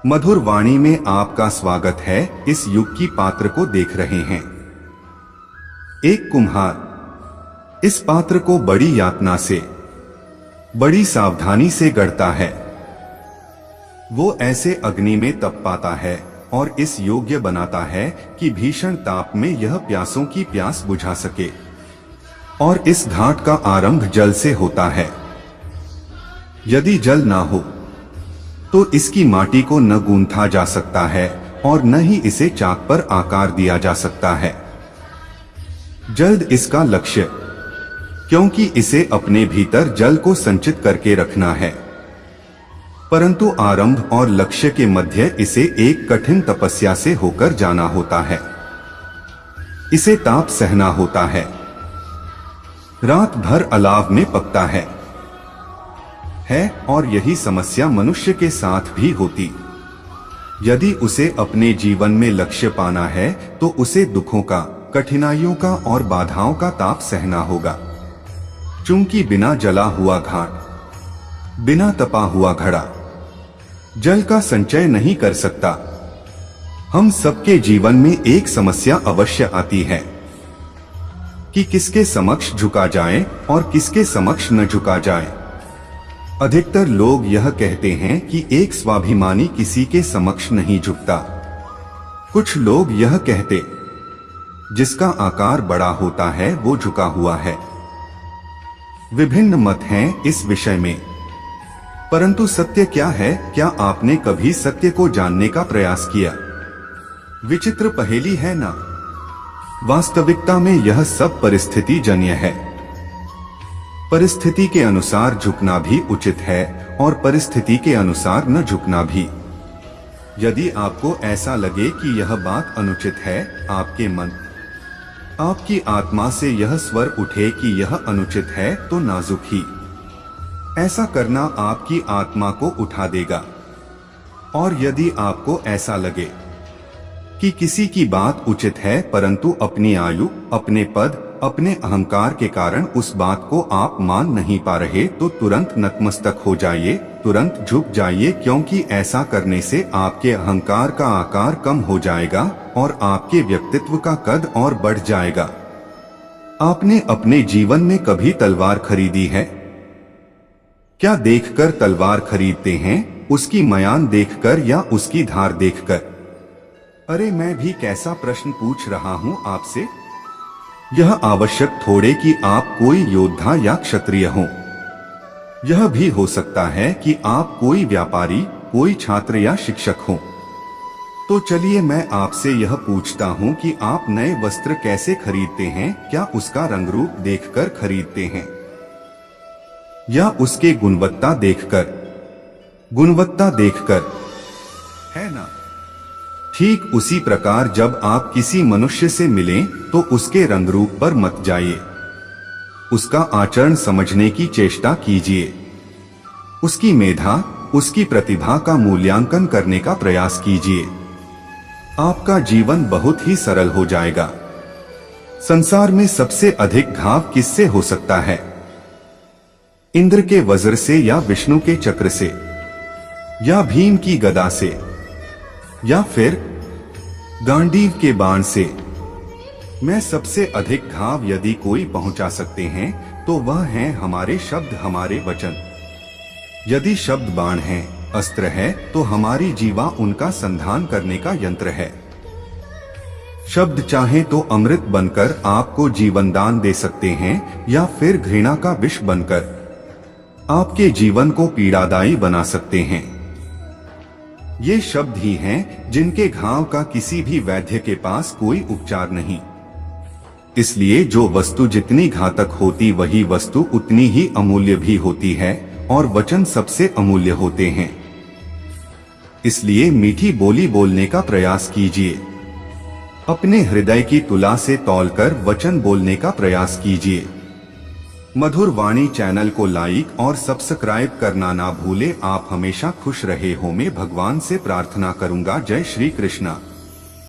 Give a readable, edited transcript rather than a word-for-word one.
मधुर वाणी में आपका स्वागत है। इस युग की पात्र को देख रहे हैं। एक कुम्हार इस पात्र को बड़ी यातना से, बड़ी सावधानी से गढ़ता है। वो ऐसे अग्नि में तप पाता है और इस योग्य बनाता है कि भीषण ताप में यह प्यासों की प्यास बुझा सके। और इस घाट का आरंभ जल से होता है। यदि जल ना हो तो इसकी माटी को न गूंथा जा सकता है और न ही इसे चाक पर आकार दिया जा सकता है। जल्द इसका लक्ष्य, क्योंकि इसे अपने भीतर जल को संचित करके रखना है। परंतु आरंभ और लक्ष्य के मध्य इसे एक कठिन तपस्या से होकर जाना होता है। इसे ताप सहना होता है। रात भर अलाव में पकता है और यही समस्या मनुष्य के साथ भी होती। यदि उसे अपने जीवन में लक्ष्य पाना है तो उसे दुखों का, कठिनाइयों का और बाधाओं का ताप सहना होगा। चूंकि बिना जला हुआ घाट, बिना तपा हुआ घड़ा जल का संचय नहीं कर सकता। हम सबके जीवन में एक समस्या अवश्य आती है कि किसके समक्ष झुका जाए और किसके समक्ष न झुका जाए। अधिकतर लोग यह कहते हैं कि एक स्वाभिमानी किसी के समक्ष नहीं झुकता। कुछ लोग यह कहते, जिसका आकार बड़ा होता है वो झुका हुआ है। विभिन्न मत हैं इस विषय में, परंतु सत्य क्या है? क्या आपने कभी सत्य को जानने का प्रयास किया? विचित्र पहेली है ना? वास्तविकता में यह सब परिस्थिति जन्य है। परिस्थिति के अनुसार झुकना भी उचित है और परिस्थिति के अनुसार न झुकना भी। यदि आपको ऐसा लगे कि यह बात अनुचित है, आपके मन, आपकी आत्मा से यह स्वर उठे कि यह अनुचित है, तो नाजुक ही ऐसा करना आपकी आत्मा को उठा देगा। और यदि आपको ऐसा लगे कि किसी की बात उचित है परंतु अपनी आयु, अपने पद, अपने अहंकार के कारण उस बात को आप मान नहीं पा रहे, तो तुरंत नतमस्तक हो जाइए, तुरंत झुक जाइए, क्योंकि ऐसा करने से आपके अहंकार का आकार कम हो जाएगा और आपके व्यक्तित्व का कद और बढ़ जाएगा। आपने अपने जीवन में कभी तलवार खरीदी है? क्या देखकर तलवार खरीदते हैं? उसकी मयान देखकर या उसकी धार देखकर? अरे मैं भी कैसा प्रश्न पूछ रहा हूं आपसे। यह आवश्यक थोड़े कि आप कोई योद्धा या क्षत्रिय हो। यह भी हो सकता है कि आप कोई व्यापारी, कोई छात्र या शिक्षक हो। तो चलिए मैं आपसे यह पूछता हूं कि आप नए वस्त्र कैसे खरीदते हैं? क्या उसका रंग रूप देखकर खरीदते हैं या उसके गुणवत्ता देखकर? गुणवत्ता देखकर, है ना? ठीक उसी प्रकार जब आप किसी मनुष्य से मिलें तो उसके रंग रूप पर मत जाइए। उसका आचरण समझने की चेष्टा कीजिए। उसकी मेधा, उसकी प्रतिभा का मूल्यांकन करने का प्रयास कीजिए। आपका जीवन बहुत ही सरल हो जाएगा। संसार में सबसे अधिक घाव किससे हो सकता है? इंद्र के वज्र से या विष्णु के चक्र से या भीम की गदा से या फिर गांडीव के बाण से? मैं सबसे अधिक घाव यदि कोई पहुंचा सकते हैं तो वह हैं हमारे शब्द, हमारे वचन। यदि शब्द बाण है, अस्त्र है, तो हमारी जीवा उनका संधान करने का यंत्र है। शब्द चाहे तो अमृत बनकर आपको जीवन दान दे सकते हैं या फिर घृणा का विष बनकर आपके जीवन को पीड़ादायी बना सकते हैं। ये शब्द ही हैं जिनके घाव का किसी भी वैद्य के पास कोई उपचार नहीं। इसलिए जो वस्तु जितनी घातक होती वही वस्तु उतनी ही अमूल्य भी होती है और वचन सबसे अमूल्य होते हैं। इसलिए मीठी बोली बोलने का प्रयास कीजिए। अपने हृदय की तुला से तौलकर वचन बोलने का प्रयास कीजिए। मधुर वाणी चैनल को लाइक और सब्सक्राइब करना ना भूले। आप हमेशा खुश रहे हो, मैं भगवान से प्रार्थना करूंगा। जय श्री कृष्णा।